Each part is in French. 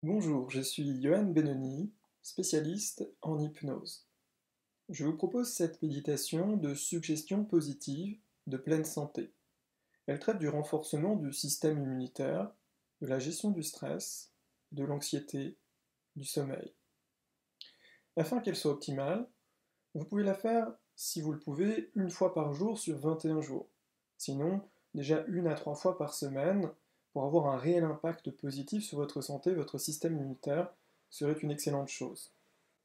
Bonjour, je suis Johan Benoni, spécialiste en hypnose. Je vous propose cette méditation de suggestion positive de pleine santé. Elle traite du renforcement du système immunitaire, de la gestion du stress, de l'anxiété, du sommeil. Afin qu'elle soit optimale, vous pouvez la faire, si vous le pouvez, une fois par jour sur 21 jours. Sinon, déjà une à trois fois par semaine, pour avoir un réel impact positif sur votre santé, votre système immunitaire, serait une excellente chose.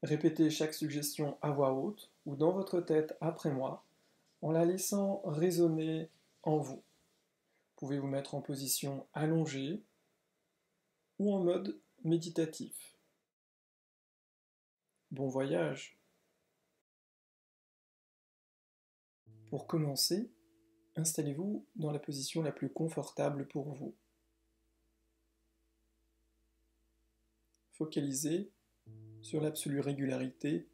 Répétez chaque suggestion à voix haute ou dans votre tête après moi, en la laissant résonner en vous. Vous pouvez vous mettre en position allongée ou en mode méditatif. Bon voyage! Pour commencer, installez-vous dans la position la plus confortable pour vous. Focalisez sur l'absolue régularité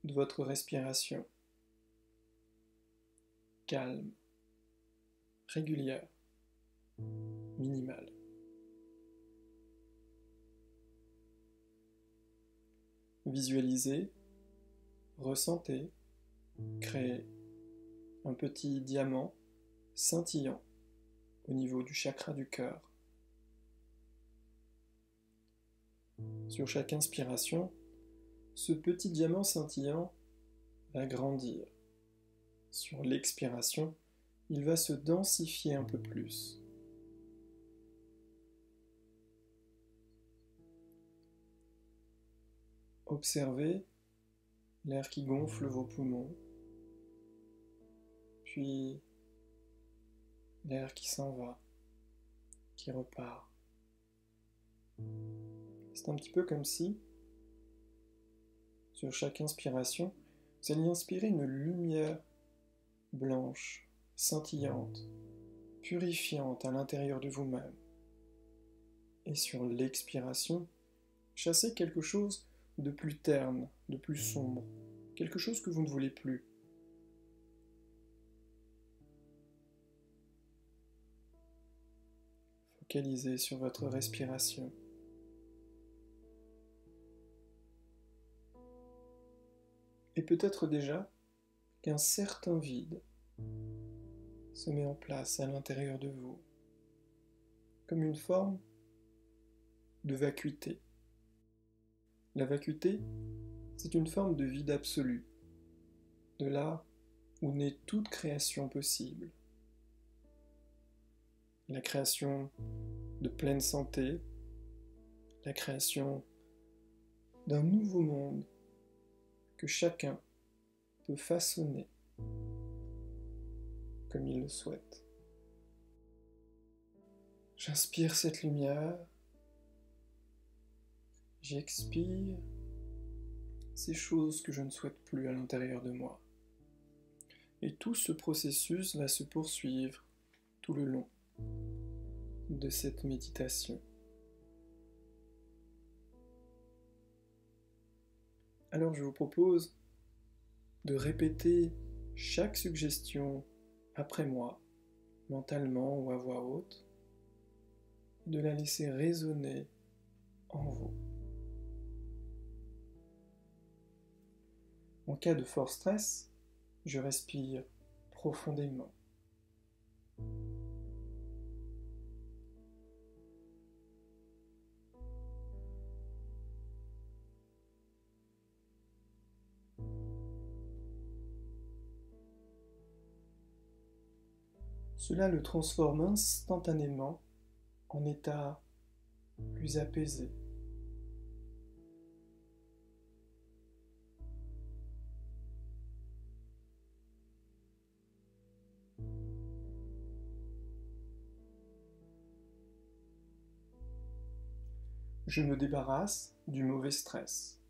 de votre respiration. Calme, régulière, minimale. Visualisez, ressentez, créez un petit diamant scintillant au niveau du chakra du cœur. Sur chaque inspiration, ce petit diamant scintillant va grandir. Sur l'expiration, il va se densifier un peu plus. Observez l'air qui gonfle vos poumons, puis l'air qui s'en va, qui repart. C'est un petit peu comme si, sur chaque inspiration, vous alliez inspirer une lumière blanche, scintillante, purifiante à l'intérieur de vous-même. Et sur l'expiration, chassez quelque chose de plus terne, de plus sombre, quelque chose que vous ne voulez plus. Focalisez sur votre respiration. Et peut-être déjà qu'un certain vide se met en place à l'intérieur de vous, comme une forme de vacuité. La vacuité, c'est une forme de vide absolu, de là où naît toute création possible. La création de pleine santé, la création d'un nouveau monde que chacun peut façonner comme il le souhaite. J'inspire cette lumière, j'expire ces choses que je ne souhaite plus à l'intérieur de moi. Et tout ce processus va se poursuivre tout le long de cette méditation. Alors je vous propose de répéter chaque suggestion après moi, mentalement ou à voix haute, de la laisser résonner en vous. En cas de fort stress, je respire profondément. Cela le transforme instantanément en état plus apaisé. Je me débarrasse du mauvais stress.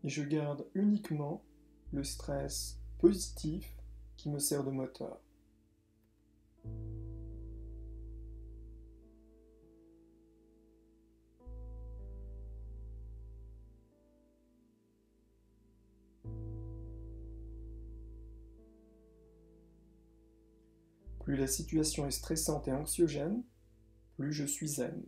Et je garde uniquement le stress positif qui me sert de moteur. Plus la situation est stressante et anxiogène, plus je suis zen.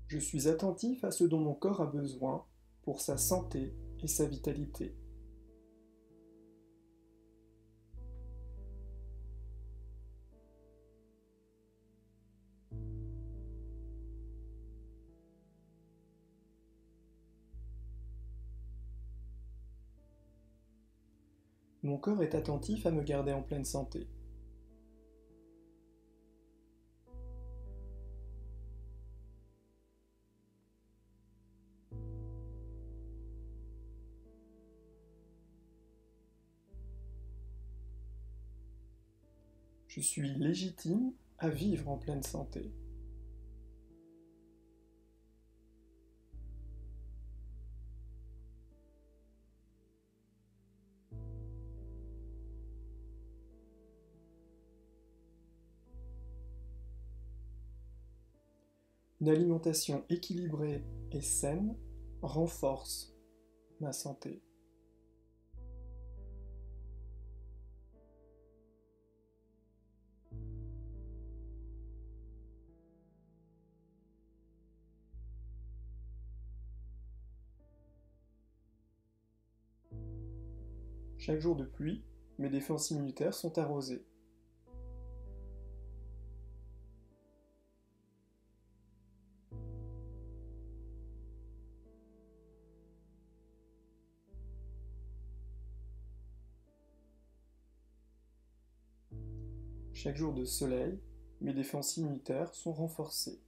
Je suis attentif à ce dont mon corps a besoin pour sa santé et sa vitalité. Mon corps est attentif à me garder en pleine santé. Je suis légitime à vivre en pleine santé. Une alimentation équilibrée et saine renforce ma santé. Chaque jour de pluie, mes défenses immunitaires sont arrosées. Chaque jour de soleil, mes défenses immunitaires sont renforcées.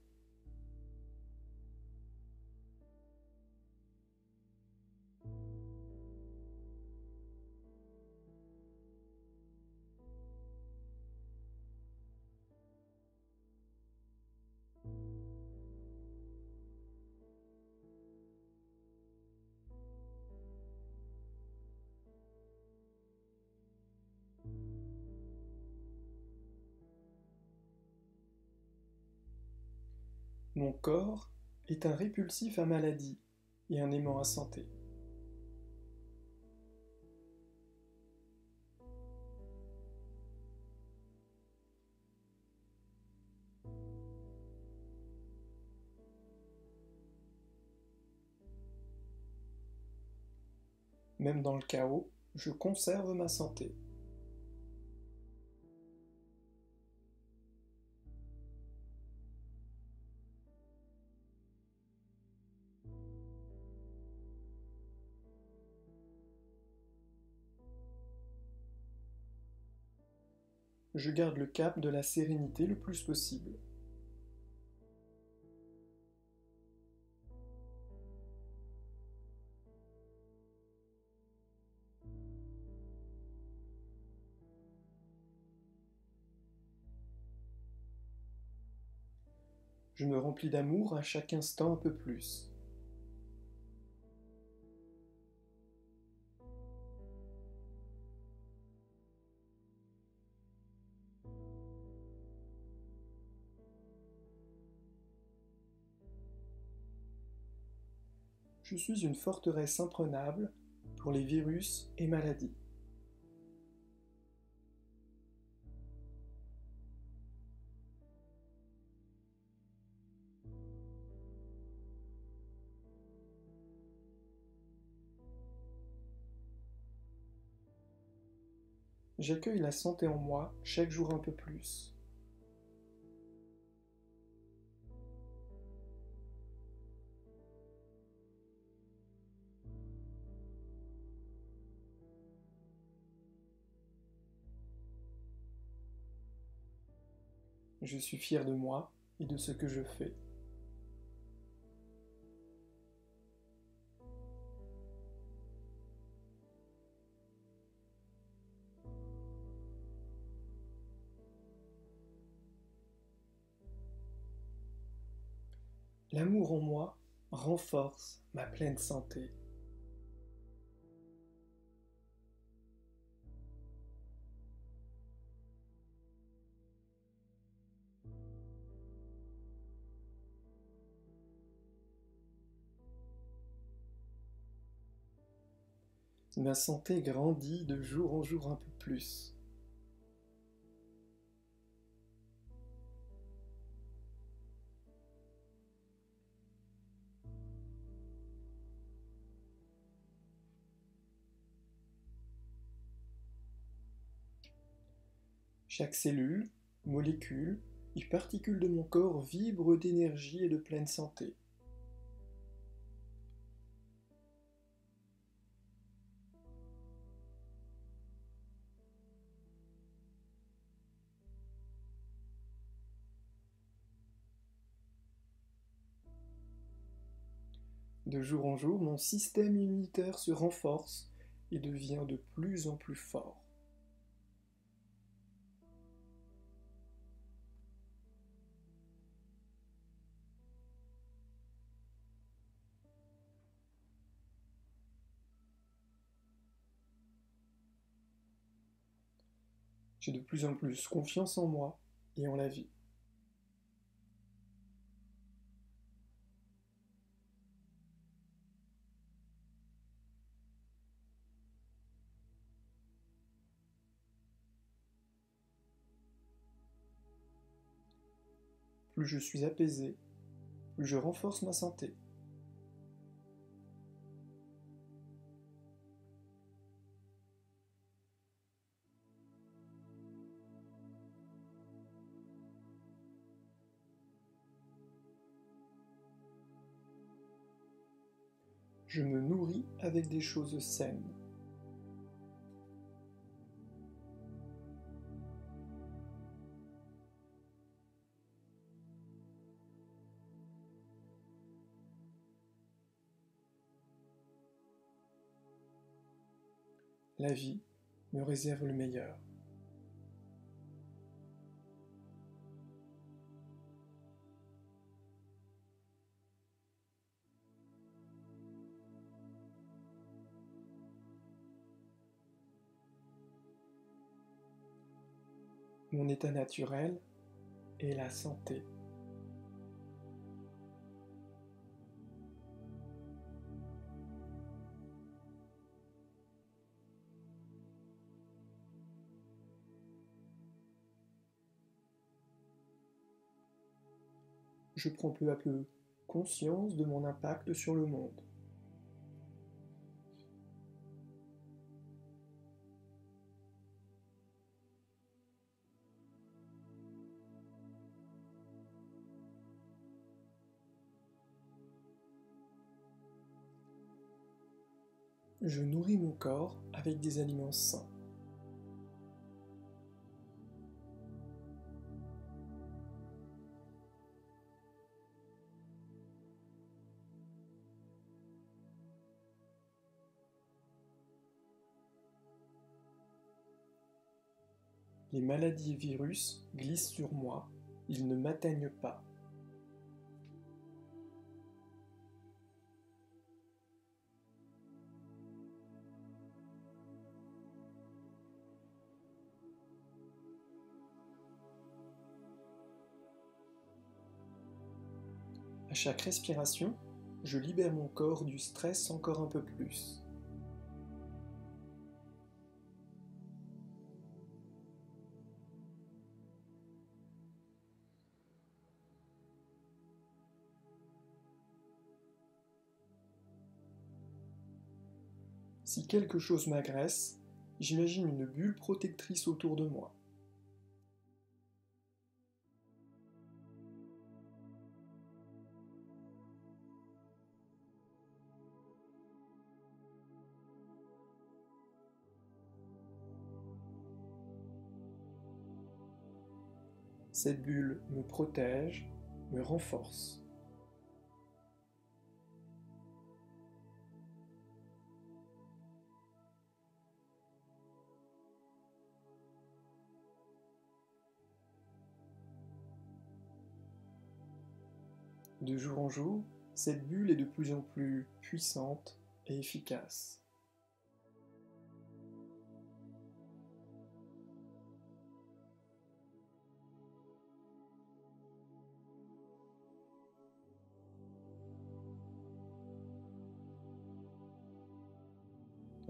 Mon corps est un répulsif à maladie et un aimant à santé. Même dans le chaos, je conserve ma santé. Je garde le cap de la sérénité le plus possible. Je me remplis d'amour à chaque instant un peu plus. Je suis une forteresse imprenable pour les virus et maladies. J'accueille la santé en moi chaque jour un peu plus. Je suis fier de moi et de ce que je fais. L'amour en moi renforce ma pleine santé. Ma santé grandit de jour en jour un peu plus. Chaque cellule, molécule et particule de mon corps vibre d'énergie et de pleine santé. De jour en jour, mon système immunitaire se renforce et devient de plus en plus fort. J'ai de plus en plus confiance en moi et en la vie. Plus je suis apaisé, plus je renforce ma santé. Je me nourris avec des choses saines. La vie me réserve le meilleur. Mon état naturel est la santé. Je prends peu à peu conscience de mon impact sur le monde. Je nourris mon corps avec des aliments sains. Les maladies et virus glissent sur moi, ils ne m'atteignent pas. À chaque respiration, je libère mon corps du stress encore un peu plus. Si quelque chose m'agresse, j'imagine une bulle protectrice autour de moi. Cette bulle me protège, me renforce. De jour en jour, cette bulle est de plus en plus puissante et efficace.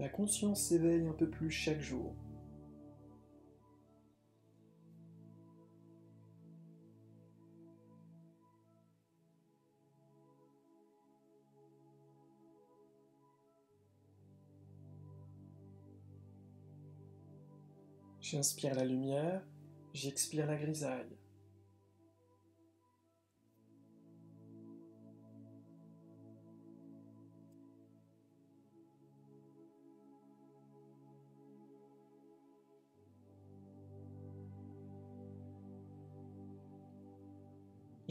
La conscience s'éveille un peu plus chaque jour. J'inspire la lumière, j'expire la grisaille.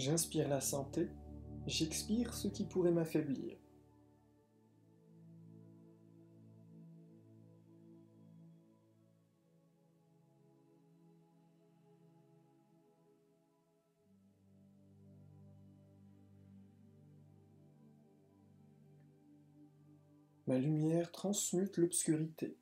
J'inspire la santé, j'expire ce qui pourrait m'affaiblir. Ma lumière transmute l'obscurité.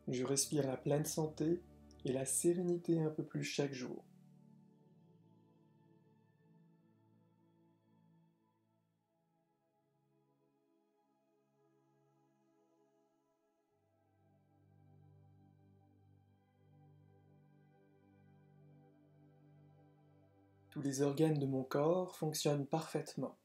Je respire la pleine santé et la sérénité un peu plus chaque jour. Tous les organes de mon corps fonctionnent parfaitement.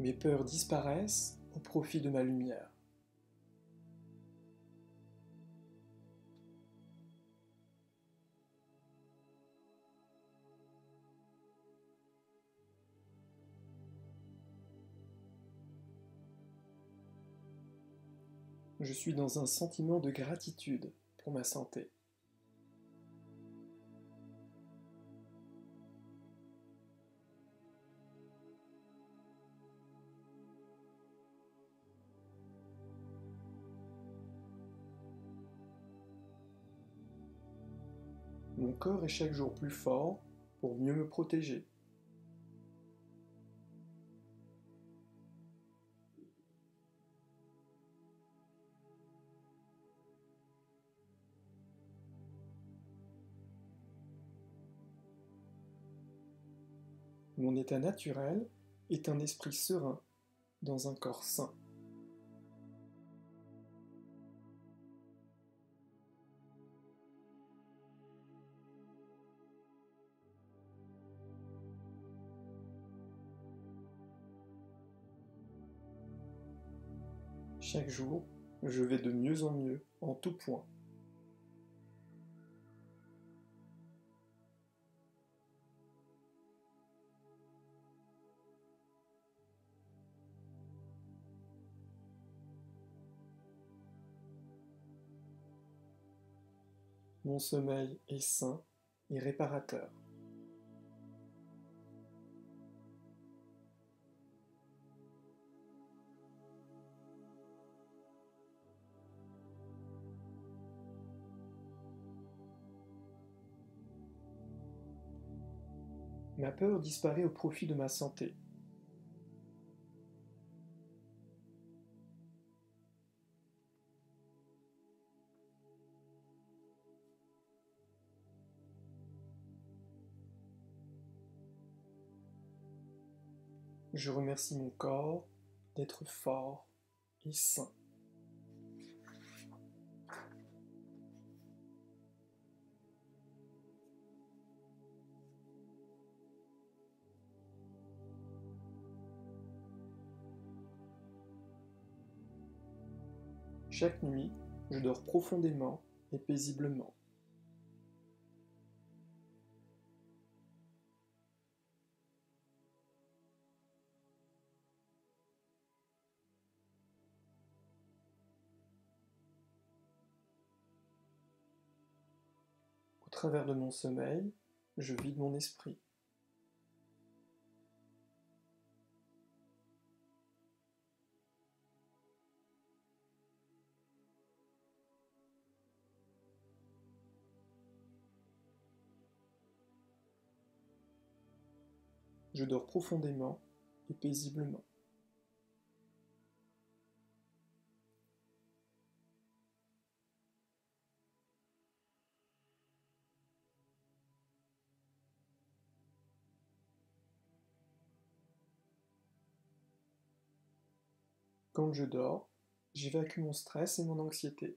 Mes peurs disparaissent au profit de ma lumière. Je suis dans un sentiment de gratitude pour ma santé. Mon corps est chaque jour plus fort pour mieux me protéger. Mon état naturel est un esprit serein dans un corps sain. Chaque jour, je vais de mieux en mieux en tout point. Mon sommeil est sain et réparateur. Ma peur disparaît au profit de ma santé. Je remercie mon corps d'être fort et sain. Chaque nuit, je dors profondément et paisiblement. Au travers de mon sommeil, je vide mon esprit. Je dors profondément et paisiblement. Quand je dors, j'évacue mon stress et mon anxiété.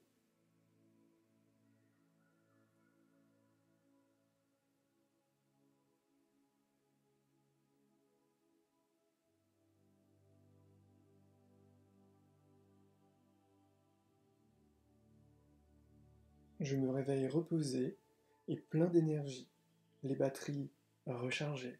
Je me réveille reposé et plein d'énergie, les batteries rechargées.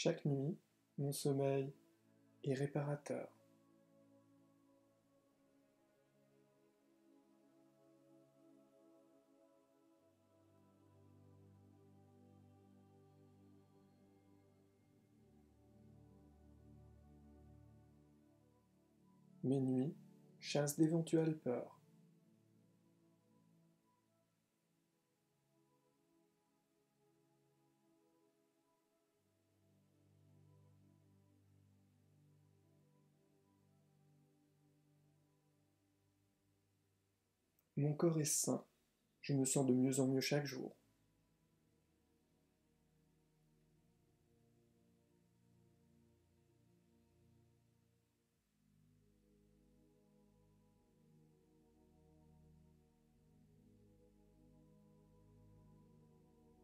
Chaque nuit, mon sommeil est réparateur. Mes nuits chassent d'éventuelles peurs. Mon corps est sain, je me sens de mieux en mieux chaque jour.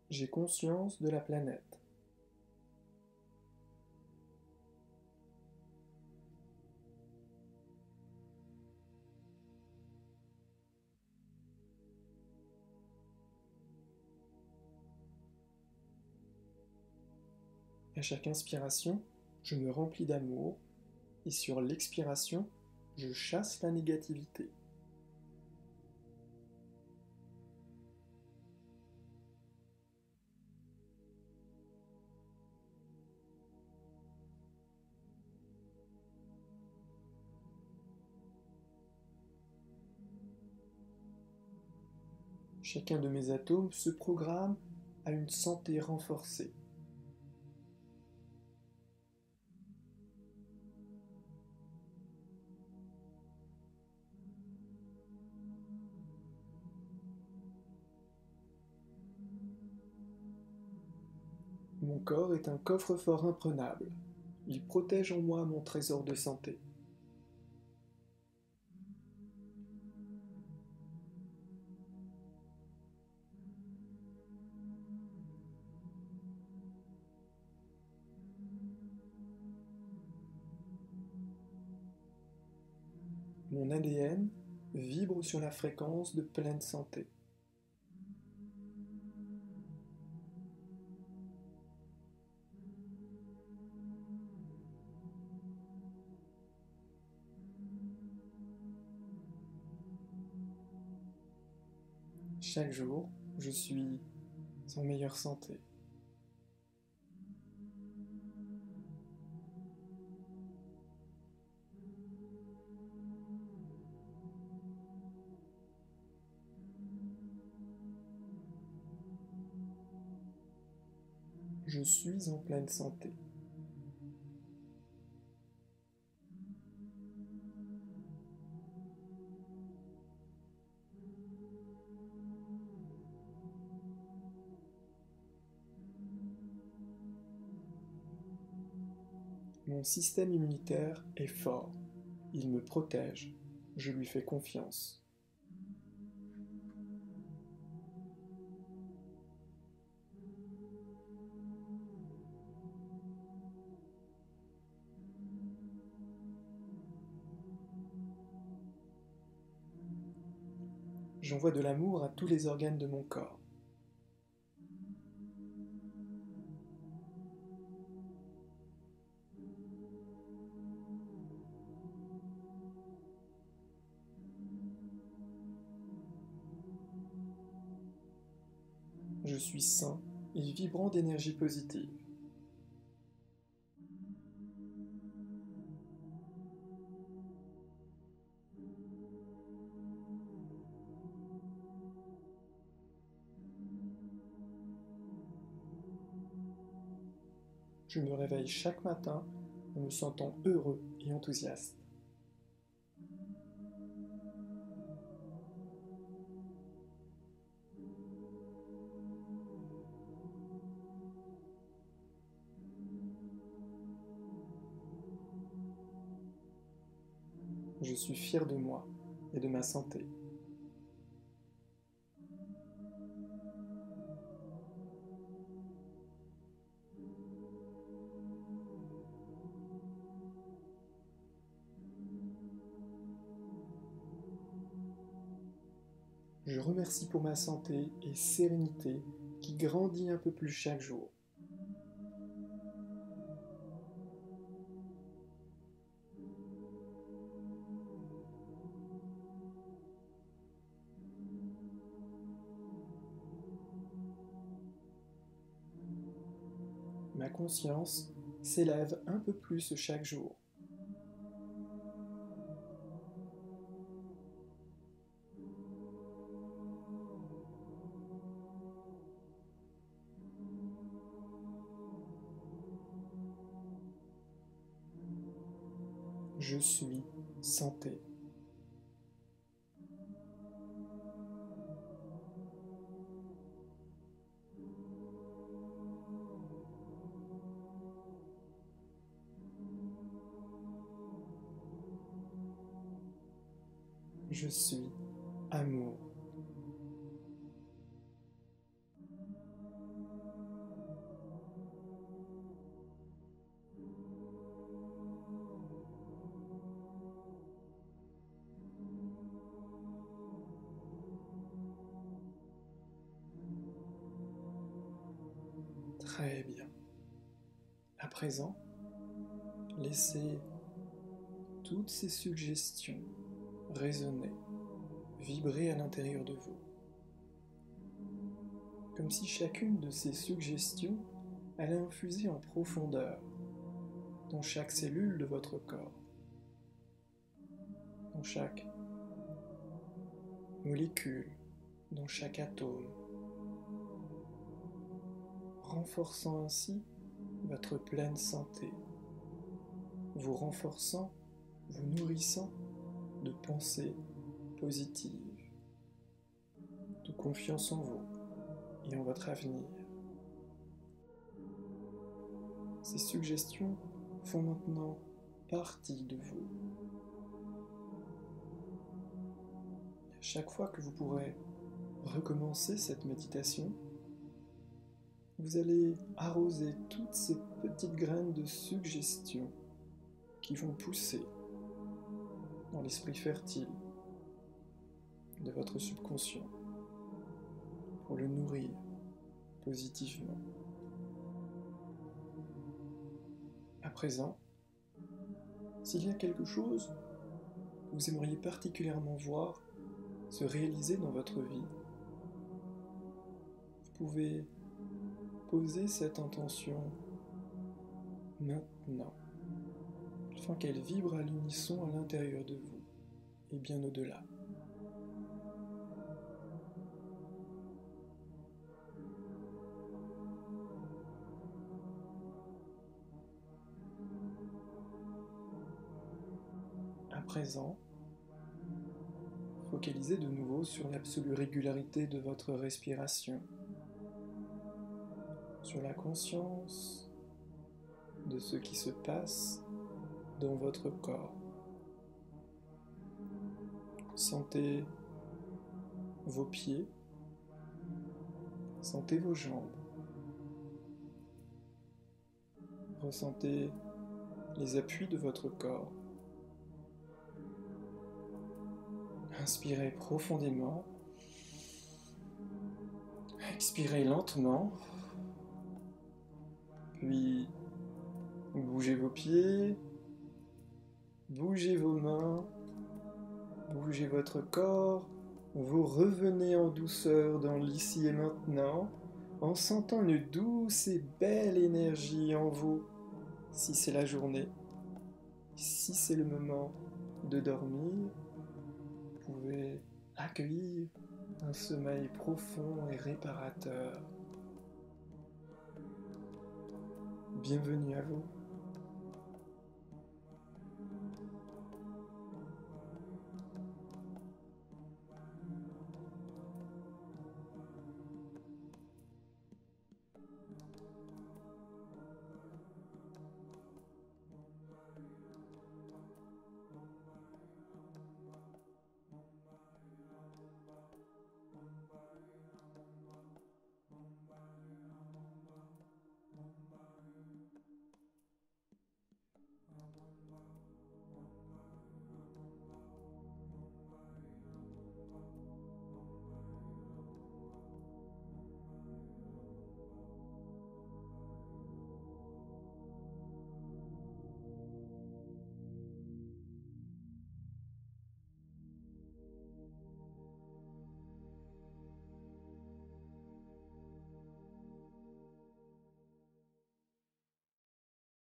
J'ai conscience de la planète. À chaque inspiration, je me remplis d'amour et sur l'expiration, je chasse la négativité. Chacun de mes atomes se programme à une santé renforcée. Mon corps est un coffre-fort imprenable. Il protège en moi mon trésor de santé. Mon ADN vibre sur la fréquence de pleine santé. Chaque jour, je suis en meilleure santé. Je suis en pleine santé. Mon système immunitaire est fort. Il me protège. Je lui fais confiance. J'envoie de l'amour à tous les organes de mon corps. Je suis sain et vibrant d'énergie positive. Je me réveille chaque matin en me sentant heureux et enthousiaste. Je suis fier de moi et de ma santé. Je remercie pour ma santé et sérénité qui grandit un peu plus chaque jour. Ma conscience s'élève un peu plus chaque jour. Je suis santé. Je suis amour. Très bien. À présent, laissez toutes ces suggestions résonner, vibrer à l'intérieur de vous, comme si chacune de ces suggestions allait infuser en profondeur dans chaque cellule de votre corps, dans chaque molécule, dans chaque atome, renforçant ainsi votre pleine santé, vous renforçant, vous nourrissant de pensées positives, de confiance en vous et en votre avenir. Ces suggestions font maintenant partie de vous. Et à chaque fois que vous pourrez recommencer cette méditation, vous allez arroser toutes ces petites graines de suggestions qui vont pousser dans l'esprit fertile de votre subconscient pour le nourrir positivement. À présent, s'il y a quelque chose que vous aimeriez particulièrement voir se réaliser dans votre vie, vous pouvez poser cette intention maintenant, afin qu'elle vibre à l'unisson à l'intérieur de vous et bien au-delà. À présent, focalisez de nouveau sur l'absolue régularité de votre respiration, sur la conscience de ce qui se passe dans votre corps. Sentez vos pieds, sentez vos jambes, ressentez les appuis de votre corps. Inspirez profondément, expirez lentement, puis bougez vos pieds, bougez vos mains, bougez votre corps, vous revenez en douceur dans l'ici et maintenant, en sentant une douce et belle énergie en vous, si c'est la journée, si c'est le moment de dormir. Vous pouvez accueillir un sommeil profond et réparateur. Bienvenue à vous.